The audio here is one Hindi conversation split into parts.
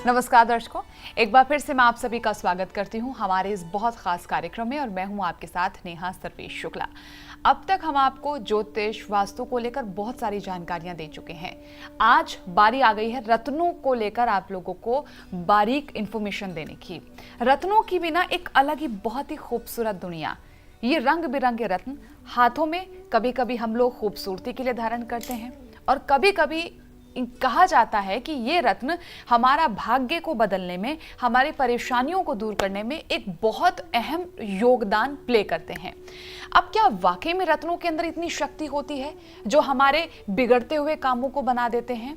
नमस्कार दर्शकों, एक बार फिर से मैं आप सभी का स्वागत करती हूं हमारे इस बहुत खास कार्यक्रम में और मैं हूं आपके साथ नेहा सर्वेश शुक्ला। अब तक हम आपको ज्योतिष वास्तु को लेकर बहुत सारी जानकारियां दे चुके हैं। आज बारी आ गई है रत्नों को लेकर आप लोगों को बारीक इंफॉर्मेशन देने की। रत्नों की बिना एक अलग ही बहुत ही खूबसूरत दुनिया। ये रंग बिरंगे रत्न हाथों में कभी कभी हम लोग खूबसूरती के लिए धारण करते हैं और कभी कभी कहा जाता है कि ये रत्न हमारा भाग्य को बदलने में, हमारी परेशानियों को दूर करने में एक बहुत अहम योगदान प्ले करते हैं। अब क्या वाकई में रत्नों के अंदर इतनी शक्ति होती है जो हमारे बिगड़ते हुए कामों को बना देते हैं?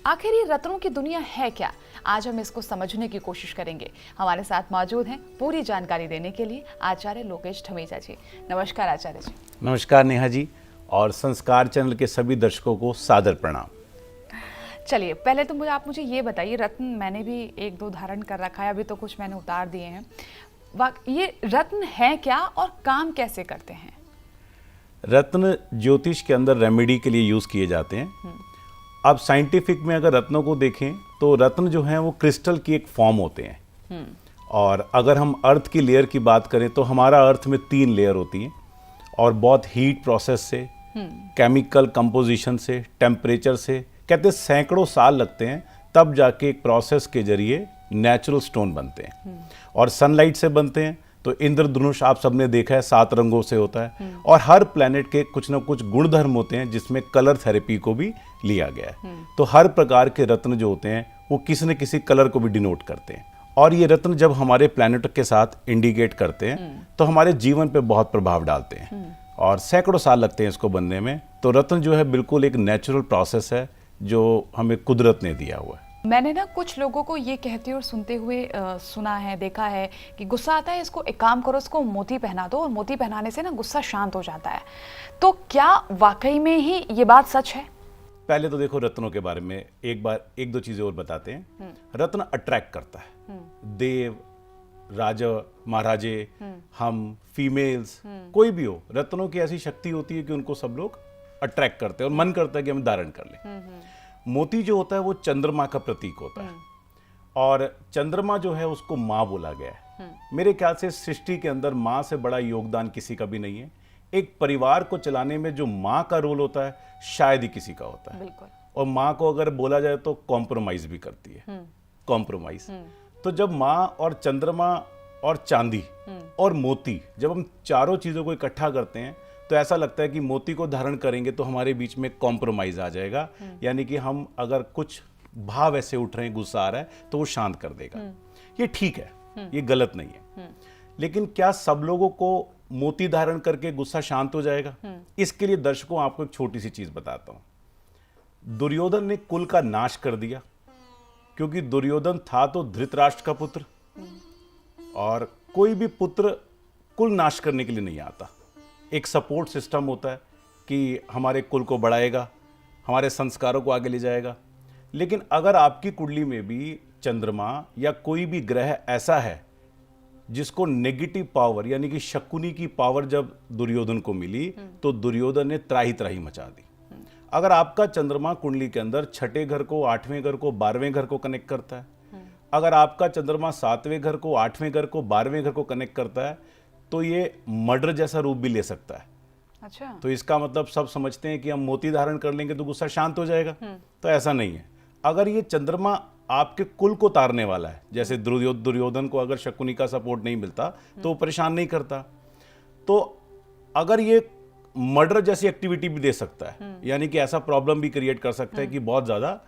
आखिर ये रत्नों की दुनिया है क्या? आज हम इसको समझने की कोशिश करेंगे। हमारे साथ मौजूद हैं पूरी जानकारी देने के लिए आचार्य लोकेश धमीजा जी। नमस्कार आचार्य जी। नमस्कार नेहा जी और संस्कार चैनल के सभी दर्शकों को सादर प्रणाम। चलिए पहले तो आप मुझे ये बताइए, रत्न मैंने भी एक दो धारण कर रखा है, अभी तो कुछ मैंने उतार दिए हैं। ये रत्न है क्या और काम कैसे करते हैं? रत्न ज्योतिष के अंदर रेमेडी के लिए यूज किए जाते हैं। अब साइंटिफिक में अगर रत्नों को देखें तो रत्न जो है वो क्रिस्टल की एक फॉर्म होते हैं। और अगर हम अर्थ की लेयर की बात करें तो हमारा अर्थ में 3 लेयर होती हैं और बहुत हीट प्रोसेस से, केमिकल कंपोजिशन से, टेम्परेचर से, कहते हैं सैकड़ों साल लगते हैं तब जाके एक प्रोसेस के जरिए नेचुरल स्टोन बनते हैं। और सनलाइट से बनते हैं तो इंद्रधनुष आप सबने देखा है 7 रंगों से होता है। और हर प्लेनेट के कुछ ना कुछ गुणधर्म होते हैं जिसमें कलर थेरेपी को भी लिया गया है। तो हर प्रकार के रत्न जो होते हैं वो किसी न किसी कलर को भी डिनोट करते हैं। और ये रत्न जब हमारे प्लेनेट के साथ इंडिकेट करते हैं तो हमारे जीवन पे बहुत प्रभाव डालते हैं और सैकड़ों साल लगते हैं इसको बनने में। तो रत्न जो है बिल्कुल एक नेचुरल प्रोसेस है जो हमें कुदरत ने दिया हुआ है। मैंने ना कुछ लोगों को ये कहते और सुनते हुए सुना है, देखा है कि गुस्सा आता है, इसको एक काम करो, इसको मोती पहना दो और मोती पहनाने से ना गुस्सा शांत हो जाता है। तो क्या वाकई में ही ये बात सच है? पहले तो देखो रत्नों के बारे में एक दो चीजें और बताते हैं। रत्न अट्रैक्ट करता है। देव, राजा, महाराजे, हम, फीमेल्स, कोई भी हो, रत्नों की ऐसी शक्ति होती है कि उनको सब लोग अट्रैक्ट करते हैं और मन करता है कि हम धारण कर लें। मोती जो होता है वो चंद्रमा का प्रतीक होता है और चंद्रमा जो है उसको माँ बोला गया है। मेरे ख्याल से सृष्टि के अंदर माँ से बड़ा योगदान किसी का भी नहीं है। एक परिवार को चलाने में जो माँ का रोल होता है शायद ही किसी का होता है। बिल्कुल। और माँ को अगर बोला जाए तो कॉम्प्रोमाइज भी करती है। कॉम्प्रोमाइज। तो जब माँ और चंद्रमा और चांदी और मोती, जब हम चारों चीजों को इकट्ठा करते हैं तो ऐसा लगता है कि मोती को धारण करेंगे तो हमारे बीच में कॉम्प्रोमाइज आ जाएगा। यानी कि हम अगर कुछ भाव ऐसे उठ रहे हैं, गुस्सा आ रहा है, तो वो शांत कर देगा। ये ठीक है, ये गलत नहीं है। लेकिन क्या सब लोगों को मोती धारण करके गुस्सा शांत हो जाएगा? इसके लिए दर्शकों आपको एक छोटी सी चीज बताता हूं। दुर्योधन ने कुल का नाश कर दिया क्योंकि दुर्योधन था तो धृतराष्ट्र का पुत्र और कोई भी पुत्र कुल नाश करने के लिए नहीं आता। एक सपोर्ट सिस्टम होता है कि हमारे कुल को बढ़ाएगा, हमारे संस्कारों को आगे ले जाएगा। लेकिन अगर आपकी कुंडली में भी चंद्रमा या कोई भी ग्रह ऐसा है जिसको नेगेटिव पावर यानी कि शकुनी की पावर जब दुर्योधन को मिली तो दुर्योधन ने त्राही त्राही मचा दी। अगर आपका चंद्रमा कुंडली के अंदर 6ठे घर को, 8वें घर को, 12वें घर को कनेक्ट करता है, अगर आपका चंद्रमा 7वें घर को, 8वें घर को, 12वें घर को कनेक्ट करता है तो ये मर्डर जैसा रूप भी ले सकता है। अच्छा। तो इसका मतलब सब समझते हैं कि हम मोती धारण कर लेंगे तो गुस्सा शांत हो जाएगा। तो ऐसा नहीं है। अगर ये चंद्रमा आपके कुल को तारने वाला है, जैसे दुर्योधन को अगर शकुनी का सपोर्ट नहीं मिलता तो वो परेशान नहीं करता, तो अगर ये मर्डर जैसी एक्टिविटी भी दे सकता है, यानी कि ऐसा प्रॉब्लम भी क्रिएट कर सकता है कि बहुत ज्यादा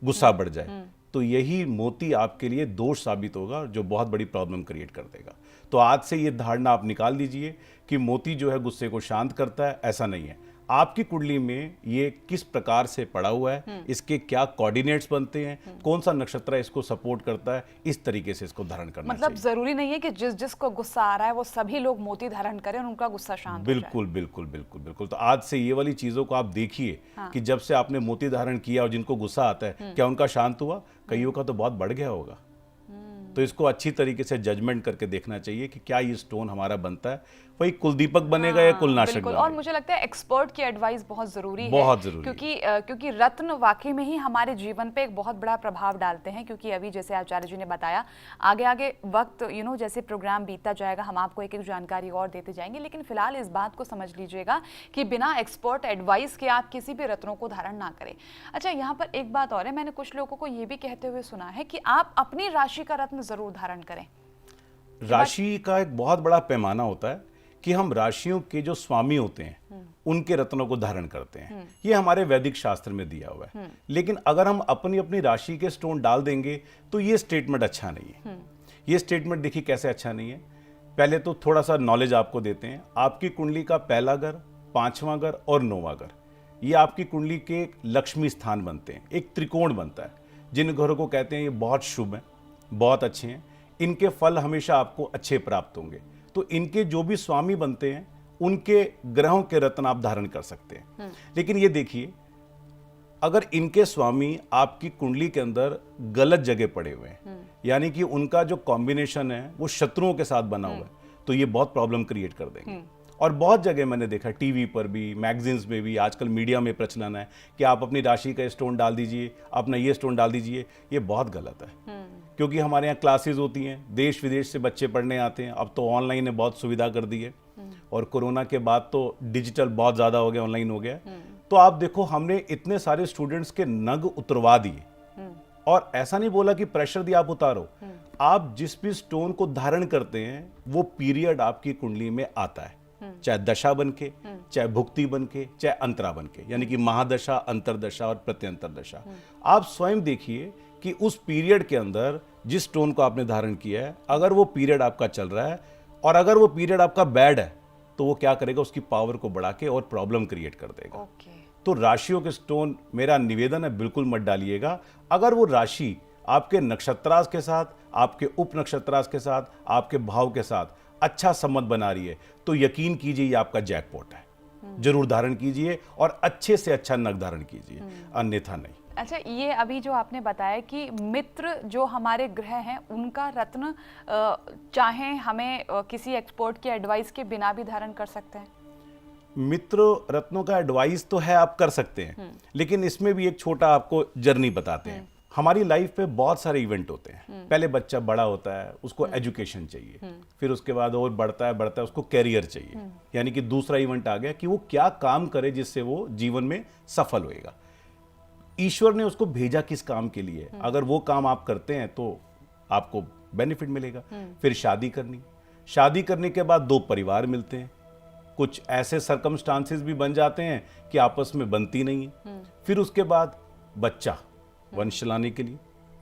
गुस्सा बढ़ जाए, तो यही मोती आपके लिए दोष साबित होगा जो बहुत बड़ी प्रॉब्लम क्रिएट कर देगा। तो आज से ये धारणा आप निकाल दीजिए कि मोती जो है गुस्से को शांत करता है, ऐसा नहीं है। आपकी कुंडली में ये किस प्रकार से पड़ा हुआ है, इसके क्या कोऑर्डिनेट्स बनते हैं, कौन सा नक्षत्र इसको सपोर्ट करता है, इस तरीके से इसको धारण करना मतलब चाहिए। जरूरी नहीं है कि जिसको गुस्सा आ रहा है वो सभी लोग मोती धारण करें और उनका गुस्सा शांत हो जाए। बिल्कुल बिल्कुल बिल्कुल बिल्कुल। तो आज से ये वाली चीजों को आप देखिए कि जब से आपने मोती धारण किया और जिनको गुस्सा आता है क्या उनका शांत हुआ? कईयों का तो बहुत बढ़ गया होगा। तो इसको अच्छी तरीके से जजमेंट करके देखना चाहिए कि क्या ये स्टोन हमारा बनता है वही कुलदीपक बनेगा या कुलनाशक बिल्कुल। बनेगा। और मुझे लगता है एक्सपर्ट की एडवाइस बहुत जरूरी है, बहुत जरूरी क्योंकि रत्न वाकई में ही हमारे जीवन पे एक बहुत बड़ा प्रभाव डालते हैं। क्योंकि अभी जैसे आचार्य जी ने बताया, आगे आगे वक्त जैसे प्रोग्राम बीतता जाएगा हम आपको एक एक जानकारी और देते जाएंगे, लेकिन फिलहाल इस बात को समझ लीजिएगा कि बिना एक्सपर्ट एडवाइस के आप किसी भी रत्नों को धारण ना करें। अच्छा, यहाँ पर एक बात और है, मैंने कुछ लोगों को ये भी कहते हुए सुना है कि आप अपनी राशि का रत्न जरूर धारण करें। राशि का एक बहुत बड़ा पैमाना होता है कि हम राशियों के जो स्वामी होते हैं उनके रत्नों को धारण करते हैं। ये हमारे वैदिक शास्त्र में दिया हुआ है। लेकिन अगर हम अपनी अपनी राशि के स्टोन डाल देंगे तो ये स्टेटमेंट अच्छा नहीं है। ये स्टेटमेंट देखिए कैसे अच्छा नहीं है। पहले तो थोड़ा सा नॉलेज आपको देते हैं। आपकी कुंडली का पहला घर, 5वां घर और 9वां घर, ये आपकी कुंडली के लक्ष्मी स्थान बनते हैं, एक त्रिकोण बनता है। जिन घरों को कहते हैं ये बहुत शुभ हैं, बहुत अच्छे हैं, इनके फल हमेशा आपको अच्छे प्राप्त होंगे। तो इनके जो भी स्वामी बनते हैं उनके ग्रहों के रत्न आप धारण कर सकते हैं। लेकिन ये देखिए, अगर इनके स्वामी आपकी कुंडली के अंदर गलत जगह पड़े हुए हैं, यानी कि उनका जो कॉम्बिनेशन है वो शत्रुओं के साथ बना हुआ है, तो ये बहुत प्रॉब्लम क्रिएट कर देंगे। और बहुत जगह मैंने देखा, टीवी पर भी, मैगजीन्स में भी, आजकल मीडिया में प्रचलन है कि आप अपनी राशि का स्टोन डाल दीजिए, अपना ये स्टोन डाल दीजिए। ये बहुत गलत है, क्योंकि हमारे यहाँ क्लासेस होती हैं, देश विदेश से बच्चे पढ़ने आते हैं। अब तो ऑनलाइन ने बहुत सुविधा कर दी है, और कोरोना के बाद तो डिजिटल बहुत ज़्यादा हो गया, ऑनलाइन हो गया। तो आप देखो, हमने इतने सारे स्टूडेंट्स के नग उतरवा दिए, और ऐसा नहीं बोला कि प्रेशर दिया आप उतारो। आप जिस भी स्टोन को धारण करते हैं वो पीरियड आपकी कुंडली में आता है, चाहे दशा बन के, चाहे भुक्ति बन के, चाहे अंतरा बन के, यानी कि महादशा, अंतरदशा और प्रत्यंतर दशा। आप स्वयं देखिए कि उस पीरियड के अंदर जिस स्टोन को आपने धारण किया है, अगर वो पीरियड आपका चल रहा है और अगर वो पीरियड आपका बैड है, तो वो क्या करेगा, उसकी पावर को बढ़ा के और प्रॉब्लम क्रिएट कर देगा। तो राशियों के स्टोन, मेरा निवेदन है, बिल्कुल मत डालिएगा। अगर वो राशि आपके नक्षत्रास के साथ, आपके उप नक्षत्रास के साथ, आपके भाव के साथ अच्छा संबंध बना रही है, तो यकीन कीजिए ये आपका जैकपॉट है। जरूर धारण कीजिए और अच्छे से अच्छा नग धारण कीजिए, अन्यथा नहीं। अच्छा, ये अभी जो आपने बताया कि मित्र जो हमारे ग्रह हैं उनका रत्न चाहे हमें किसी एक्सपर्ट की एडवाइस के बिना भी धारण कर सकते हैं। मित्र रत्नों का एडवाइस तो है, आप कर सकते हैं, लेकिन इसमें भी एक छोटा आपको जर्नी बताते हैं। हमारी लाइफ पे बहुत सारे इवेंट होते हैं। पहले बच्चा बड़ा होता है, उसको एजुकेशन चाहिए, फिर उसके बाद और बढ़ता है उसको कैरियर चाहिए, यानी कि दूसरा इवेंट आ गया कि वो क्या काम करे जिससे वो जीवन में सफल होएगा। ईश्वर ने उसको भेजा किस काम के लिए, अगर वो काम आप करते हैं तो आपको बेनिफिट मिलेगा। फिर शादी करने के बाद 2 परिवार मिलते हैं, कुछ ऐसे सर्कमस्टांसेस भी बन जाते हैं कि आपस में बनती नहीं है। फिर उसके बाद बच्चा, वंश चलाने के लिए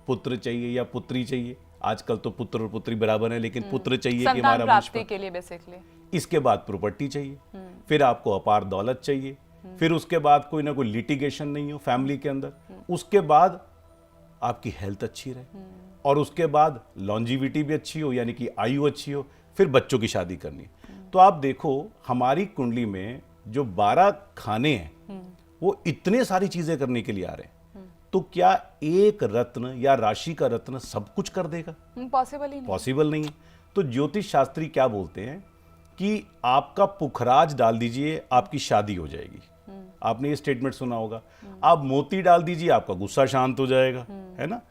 पुत्र चाहिए या पुत्री चाहिए। आजकल तो पुत्र और पुत्री बराबर है, लेकिन पुत्र चाहिए कि हमारा वंश के लिए बेसिकली। इसके बाद प्रॉपर्टी चाहिए, फिर आपको अपार दौलत चाहिए, फिर उसके बाद कोई ना कोई लिटिगेशन नहीं हो फैमिली के अंदर, उसके बाद आपकी हेल्थ अच्छी रहे, और उसके बाद लॉन्जिविटी भी अच्छी हो, यानी कि आयु अच्छी हो, फिर बच्चों की शादी करनी। तो आप देखो, हमारी कुंडली में जो 12 खाने हैं वो इतने सारी चीजें करने के लिए आ रहे हैं। तो क्या एक रत्न या राशि का रत्न सब कुछ कर देगा? पॉसिबल नहीं है। तो ज्योतिष शास्त्री क्या बोलते हैं कि आपका पुखराज डाल दीजिए, आपकी शादी हो जाएगी। आपने ये स्टेटमेंट सुना होगा। आप मोती डाल दीजिए, आपका गुस्सा शांत हो जाएगा, है ना।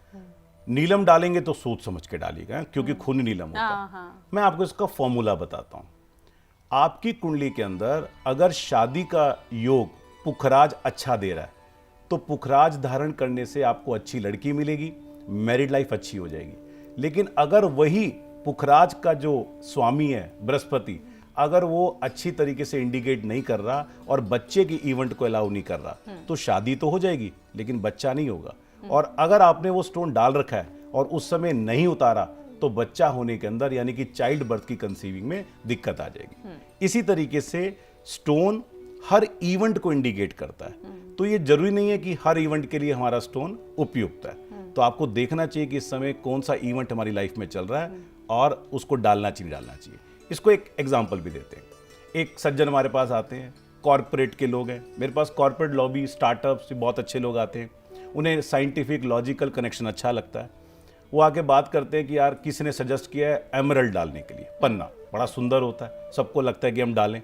नीलम डालेंगे तो सोच समझ के डालिएगा, क्योंकि खून नीलम होता है। मैं आपको इसका फॉर्मूला बताता हूं। आपकी कुंडली के अंदर अगर शादी का योग पुखराज अच्छा दे रहा है, तो पुखराज धारण करने से आपको अच्छी लड़की मिलेगी, मैरिड लाइफ अच्छी हो जाएगी। लेकिन अगर वही पुखराज का जो स्वामी है बृहस्पति, अगर वो अच्छी तरीके से इंडिकेट नहीं कर रहा और बच्चे की इवेंट को अलाउ नहीं कर रहा, तो शादी तो हो जाएगी लेकिन बच्चा नहीं होगा। और अगर आपने वो स्टोन डाल रखा है और उस समय नहीं उतारा, तो बच्चा होने के अंदर, यानी कि चाइल्ड बर्थ की कंसीविंग में दिक्कत आ जाएगी। इसी तरीके से स्टोन हर इवेंट को इंडिकेट करता है। तो ये जरूरी नहीं है कि हर इवेंट के लिए हमारा स्टोन उपयुक्त है। तो आपको देखना चाहिए कि इस समय कौन सा इवेंट हमारी लाइफ में चल रहा है और उसको डालना चाहिए, डालना चाहिए। इसको एक एग्जांपल भी देते हैं। एक सज्जन हमारे पास आते हैं, कॉर्पोरेट के लोग हैं, मेरे पास कॉर्पोरेट लॉबी, स्टार्टअप्स, बहुत अच्छे लोग आते हैं। उन्हें साइंटिफिक लॉजिकल कनेक्शन अच्छा लगता है। वो आके बात करते हैं कि यार किसी ने सजेस्ट किया है एमरल्ड डालने के लिए, पन्ना बड़ा सुंदर होता है, सबको लगता है कि हम डालें।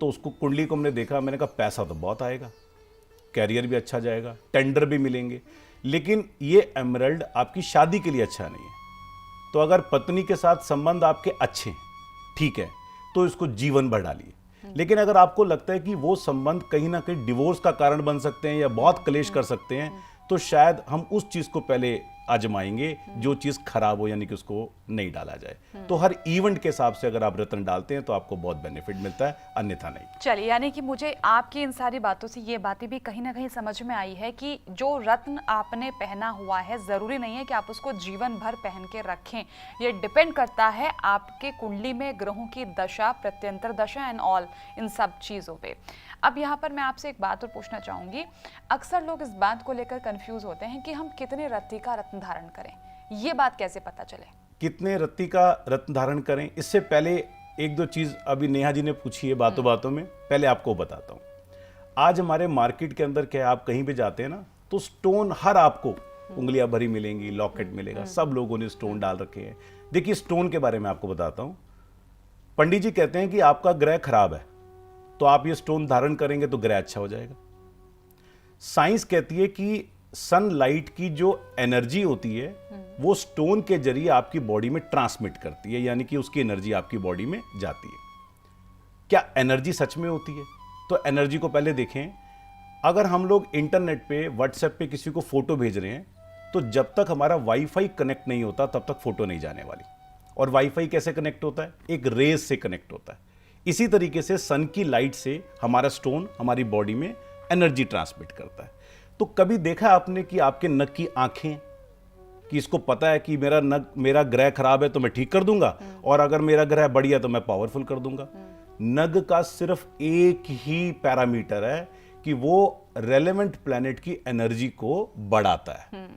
तो उसको कुंडली को हमने देखा, मैंने कहा पैसा तो बहुत आएगा, कैरियर भी अच्छा जाएगा, टेंडर भी मिलेंगे, लेकिन ये एमरल्ड आपकी शादी के लिए अच्छा नहीं है। तो अगर पत्नी के साथ संबंध आपके अच्छे हैं, ठीक है, तो इसको जीवन भर डालिए। लेकिन अगर आपको लगता है कि वो संबंध कहीं ना कहीं डिवोर्स का कारण बन सकते हैं या बहुत क्लेश कर सकते हैं, तो शायद हम उस चीज को पहले आजमाएंगे जो चीज खराब हो, यानी कि उसको नहीं डाला जाए। तो हर इवेंट के हिसाब से अगर आप रत्न डालते हैं तो आपको बहुत बेनिफिट मिलता है, अन्यथा नहीं। चलिए, यानी कि मुझे आपकी इन सारी बातों से ये बातें भी कहीं ना कहीं समझ में आई है कि जो रत्न आपने पहना हुआ है जरूरी नहीं है कि आप उसको जीवन भर पहन के रखें। ये डिपेंड करता है आपके कुंडली में ग्रहों की दशा, प्रत्यंतर दशा एंड ऑल, इन सब चीज़ों पे। अब यहाँ पर मैं आपसे एक बात और पूछना चाहूँगी। अक्सर लोग इस बात को लेकर कंफ्यूज होते हैं कि हम कितने रत्ती का रत्न धारण करें, ये बात कैसे पता चले? कितने रत्ती का रत्न धारण करें, इससे पहले एक दो चीज अभी नेहा जी ने पूछी है बातों बातों में, पहले आपको बताता हूँ। आज हमारे मार्केट के अंदर क्या है, आप कहीं भी जाते हैं ना तो स्टोन हर आपको उंगलियां भरी मिलेंगी, लॉकेट मिलेगा, सब लोगों ने स्टोन डाल रखे हैं। देखिए, स्टोन के बारे में आपको बताता हूँ। पंडित जी कहते हैं कि आपका ग्रह खराब है तो आप ये स्टोन धारण करेंगे तो ग्रह अच्छा हो जाएगा। साइंस कहती है कि सनलाइट की जो एनर्जी होती है वो स्टोन के जरिए आपकी बॉडी में ट्रांसमिट करती है, यानी कि उसकी एनर्जी आपकी बॉडी में जाती है। क्या एनर्जी सच में होती है? तो एनर्जी को पहले देखें। अगर हम लोग इंटरनेट पे, व्हाट्सएप पे किसी को फोटो भेज रहे हैं तो जब तक हमारा वाईफाई कनेक्ट नहीं होता तब तक फोटो नहीं जाने वाली। और वाईफाई कैसे कनेक्ट होता है? एक रेज से कनेक्ट होता है। इसी तरीके से सन की लाइट से हमारा स्टोन हमारी बॉडी में एनर्जी ट्रांसमिट करता है। तो कभी देखा आपने कि आपके नग की आंखें, कि इसको पता है कि मेरा ग्रह खराब है तो मैं ठीक कर दूंगा, और अगर मेरा ग्रह बढ़िया तो मैं पावरफुल कर दूंगा। नग का सिर्फ एक ही पैरामीटर है कि वो रेलेवेंट प्लैनेट की एनर्जी को बढ़ाता है।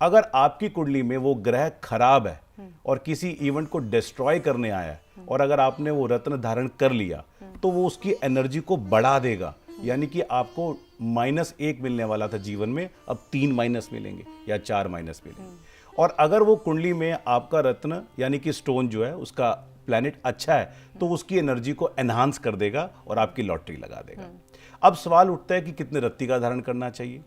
अगर आपकी कुंडली में वो ग्रह खराब है और किसी इवेंट को डिस्ट्रॉय करने आया है, और अगर आपने वो रत्न धारण कर लिया तो वो उसकी एनर्जी को बढ़ा देगा, यानी कि आपको -1 मिलने वाला था जीवन में, अब 3 माइनस मिलेंगे या 4 माइनस मिलेंगे। और अगर वो कुंडली में आपका रत्न यानी कि स्टोन जो है उसका प्लैनेट अच्छा है तो उसकी एनर्जी को एनहांस कर देगा और आपकी लॉटरी लगा देगा। अब सवाल उठता है कि कितने रत्ती का धारण करना चाहिए?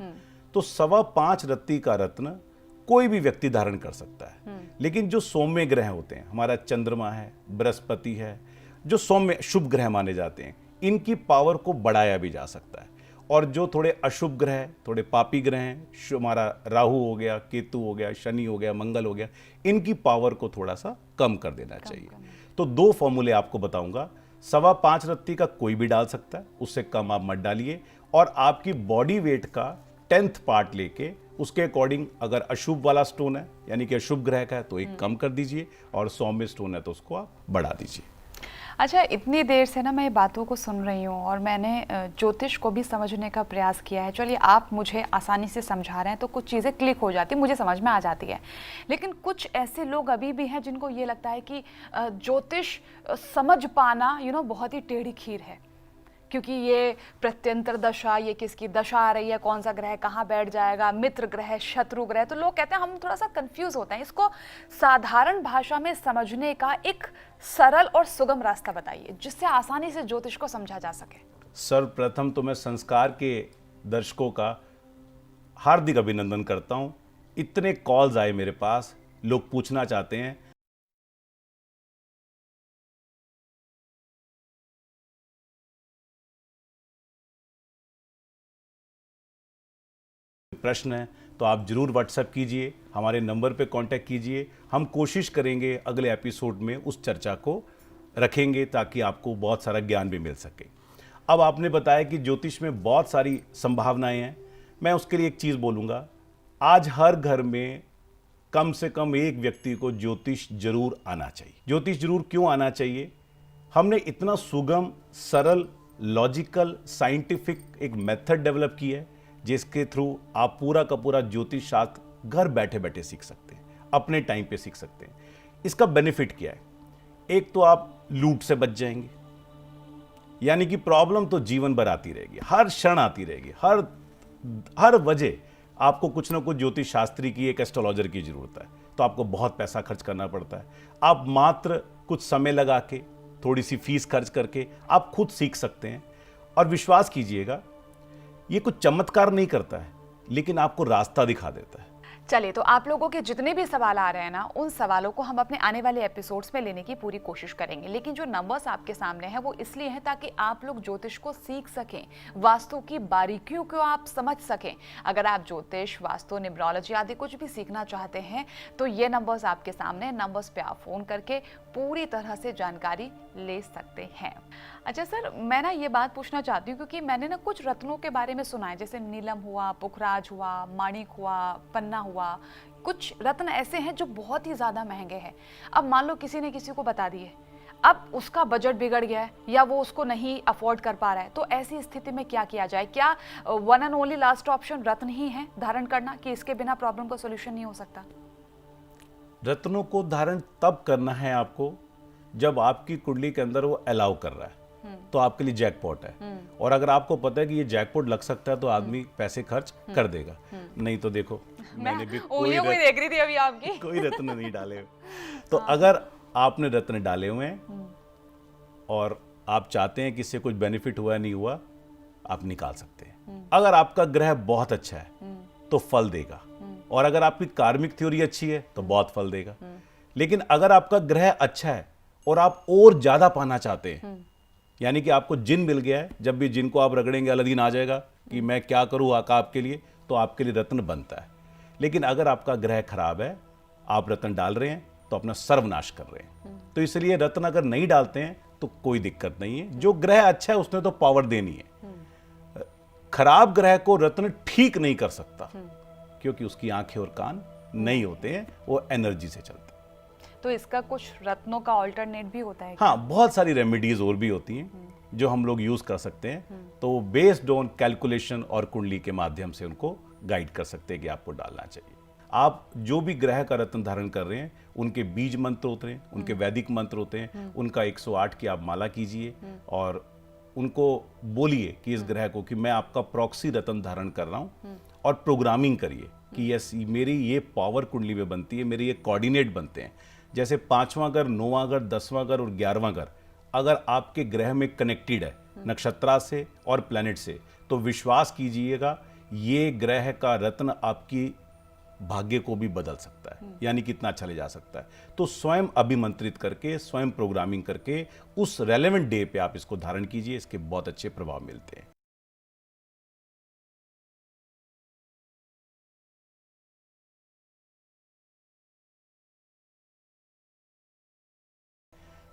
तो 5.25 रत्ती का रत्न कोई भी व्यक्ति धारण कर सकता है। लेकिन जो सौम्य ग्रह होते हैं, हमारा चंद्रमा है, बृहस्पति है, जो सौम्य शुभ ग्रह माने जाते हैं, इनकी पावर को बढ़ाया भी जा सकता है। और जो थोड़े अशुभ ग्रह, थोड़े पापी ग्रह हैं, हमारा राहु हो गया, केतु हो गया, शनि हो गया, मंगल हो गया, इनकी पावर को थोड़ा सा कम कर देना चाहिए। तो 2 फॉर्मूले आपको बताऊंगा। 5.25 रत्ती का कोई भी डाल सकता है, उससे कम आप मत डालिए। और आपकी बॉडी वेट का 10th पार्ट लेके उसके अकॉर्डिंग, अगर अशुभ वाला स्टोन है यानी कि अशुभ ग्रह का है तो एक कम कर दीजिए, और सौम्य स्टोन है तो उसको आप बढ़ा दीजिए। अच्छा, इतनी देर से ना मैं बातों को सुन रही हूँ और मैंने ज्योतिष को भी समझने का प्रयास किया है। चलिए, आप मुझे आसानी से समझा रहे हैं तो कुछ चीज़ें क्लिक हो जाती, मुझे समझ में आ जाती है। लेकिन कुछ ऐसे लोग अभी भी हैं जिनको ये लगता है कि ज्योतिष समझ पाना बहुत ही टेढ़ी खीर है, क्योंकि ये प्रत्यंतर दशा, ये किसकी दशा आ रही है, कौन सा ग्रह कहाँ बैठ जाएगा, मित्र ग्रह, शत्रु ग्रह, तो लोग कहते हैं, हम थोड़ा सा कंफ्यूज होते हैं। इसको साधारण भाषा में समझने का एक सरल और सुगम रास्ता बताइए जिससे आसानी से ज्योतिष को समझा जा सके। सर्वप्रथम तो मैं संस्कार के दर्शकों का हार्दिक अभिनंदन करता हूं। इतने कॉल्स आए मेरे पास, लोग पूछना चाहते हैं। प्रश्न है तो आप जरूर व्हाट्सएप कीजिए, हमारे नंबर पे कांटेक्ट कीजिए। हम कोशिश करेंगे अगले एपिसोड में उस चर्चा को रखेंगे ताकि आपको बहुत सारा ज्ञान भी मिल सके। अब आपने बताया कि ज्योतिष में बहुत सारी संभावनाएं हैं। मैं उसके लिए एक चीज़ बोलूँगा, आज हर घर में कम से कम एक व्यक्ति को ज्योतिष जरूर आना चाहिए। ज्योतिष जरूर क्यों आना चाहिए? हमने इतना सुगम, सरल, लॉजिकल, साइंटिफिक एक मेथड डेवलप की है जिसके थ्रू आप पूरा का पूरा ज्योतिष शास्त्र घर बैठे बैठे सीख सकते हैं, अपने टाइम पे सीख सकते हैं। इसका बेनिफिट क्या है? एक तो आप लूट से बच जाएंगे, यानी कि प्रॉब्लम तो जीवन भर आती रहेगी, हर क्षण आती रहेगी, हर वजह आपको कुछ ना कुछ ज्योतिष शास्त्री की, एक एस्ट्रोलॉजर की जरूरत है। तो आपको बहुत पैसा खर्च करना पड़ता है। आप मात्र कुछ समय लगा के, थोड़ी सी फीस खर्च करके आप खुद सीख सकते हैं। और विश्वास कीजिएगा, ये कुछ चमत्कार नहीं करता है, लेकिन आपको रास्ता दिखा देता है। चलिए, तो आप लोगों के जितने भी सवाल आ रहे हैं ना, उन सवालों को हम अपने आने वाले एपिसोड्स में लेने की पूरी कोशिश करेंगे। लेकिन जो नंबर्स आपके सामने हैं वो इसलिए हैं ताकि आप लोग ज्योतिष को सीख सकें, वास्तु की बारीकियों को आप समझ सकें। अगर आप ज्योतिष, वास्तु, न्यूमरोलॉजी आदि कुछ भी सीखना चाहते हैं तो ये नंबर्स आपके सामने, नंबर्स पे आप फोन करके पूरी तरह से जानकारी ले सकते हैं। अच्छा सर, मैं ना ये बात पूछना चाहती हूँ क्योंकि मैंने ना कुछ रत्नों के बारे में सुना है, जैसे नीलम हुआ, पुखराज हुआ, माणिक हुआ, पन्ना हुआ। कुछ रत्न ऐसे हैं जो बहुत ही ज्यादा महंगे हैं। अब मान लो किसी ने किसी को बता दिए, अब उसका बजट बिगड़ गया है या वो उसको नहीं अफोर्ड कर पा रहा है, तो ऐसी स्थिति में क्या किया जाए? क्या one and only last option रत्न ही है धारण करना, कि इसके बिना प्रॉब्लम का सोल्यूशन नहीं हो सकता? रत्नों को धारण तब करना है आपको जब आपकी कुंडली के अंदर वो अलाउ कर रहा है, तो आपके लिए जैकपॉट है। और अगर आपको पता है कि ये जैकपॉट लग सकता है तो आदमी पैसे खर्च कर देगा। नहीं तो देखो, मैंने भी कोई देख रही थी अभी आपकी कोई रत्न नहीं डाले हुए। तो अगर आपने रत्न डाले हुए हैं और आप चाहते हैं कि इससे कुछ बेनिफिट हुआ नहीं हुआ, आप निकाल सकते हैं। अगर आपका ग्रह बहुत अच्छा है तो फल देगा, और अगर आपकी कार्मिक थ्योरी अच्छी है तो बहुत फल देगा। लेकिन अगर आपका ग्रह अच्छा है और आप और ज्यादा पाना चाहते हैं, यानी कि आपको जिन मिल गया है, जब भी जिन को आप रगड़ेंगे अलादीन आ जाएगा कि मैं क्या करूं आका आपके लिए, तो आपके लिए रत्न बनता है। लेकिन अगर आपका ग्रह खराब है, आप रत्न डाल रहे हैं तो अपना सर्वनाश कर रहे हैं। तो इसलिए रत्न अगर नहीं डालते हैं तो कोई दिक्कत नहीं है। जो ग्रह अच्छा है उसने तो पावर देनी है। खराब ग्रह को रत्न ठीक नहीं कर सकता, क्योंकि उसकी आंखें और कान नहीं होते हैं, वो एनर्जी से चलते हैं। तो इसका कुछ रत्नों का ऑल्टरनेट भी होता है क्या? हाँ, बहुत सारी रेमेडीज और भी होती हैं जो हम लोग यूज कर सकते हैं। तो बेस्ड ऑन कैलकुलेशन और कुंडली के माध्यम से उनको गाइड कर सकते हैं कि आपको डालना चाहिए। आप जो भी ग्रह का रत्न धारण कर रहे हैं, उनके बीज मंत्र होते हैं, उनके वैदिक मंत्र होते हैं, उनका 108 की आप माला कीजिए और उनको बोलिए कि इस ग्रह को कि मैं आपका प्रॉक्सी रत्न धारण कर रहा हूं, और प्रोग्रामिंग करिए कि यस, मेरी ये पावर कुंडली में बनती है, मेरे ये कोऑर्डिनेट बनते हैं। जैसे 5वां घर, 9वां घर, 10वां घर और 11वां घर अगर आपके ग्रह में कनेक्टेड है नक्षत्रा से और प्लैनेट से, तो विश्वास कीजिएगा ये ग्रह का रत्न आपकी भाग्य को भी बदल सकता है, यानी कितना अच्छा ले जा सकता है। तो स्वयं अभिमंत्रित करके, स्वयं प्रोग्रामिंग करके उस रेलेवेंट डे पे आप इसको धारण कीजिए, इसके बहुत अच्छे प्रभाव मिलते हैं।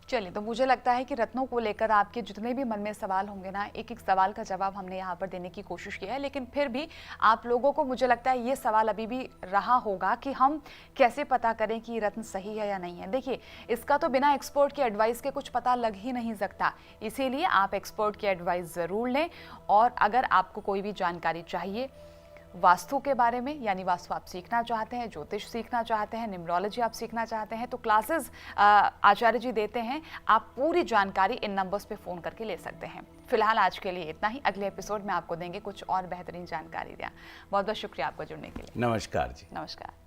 चलिए, तो मुझे लगता है कि रत्नों को लेकर आपके जितने भी मन में सवाल होंगे ना, एक एक सवाल का जवाब हमने यहाँ पर देने की कोशिश की है। लेकिन फिर भी आप लोगों को, मुझे लगता है, ये सवाल अभी भी रहा होगा कि हम कैसे पता करें कि रत्न सही है या नहीं है। देखिए, इसका तो बिना एक्सपर्ट के एडवाइस के कुछ पता लग ही नहीं सकता। इसीलिए आप एक्सपर्ट की एडवाइस ज़रूर लें। और अगर आपको कोई भी जानकारी चाहिए वास्तु के बारे में, यानी वास्तु आप सीखना चाहते हैं, ज्योतिष सीखना चाहते हैं, न्यूमरोलॉजी आप सीखना चाहते हैं, तो क्लासेस आचार्य जी देते हैं। आप पूरी जानकारी इन नंबर्स पे फ़ोन करके ले सकते हैं। फिलहाल आज के लिए इतना ही। अगले एपिसोड में आपको देंगे कुछ और बेहतरीन जानकारी। बहुत बहुत शुक्रिया आपको जुड़ने के लिए। नमस्कार जी। नमस्कार।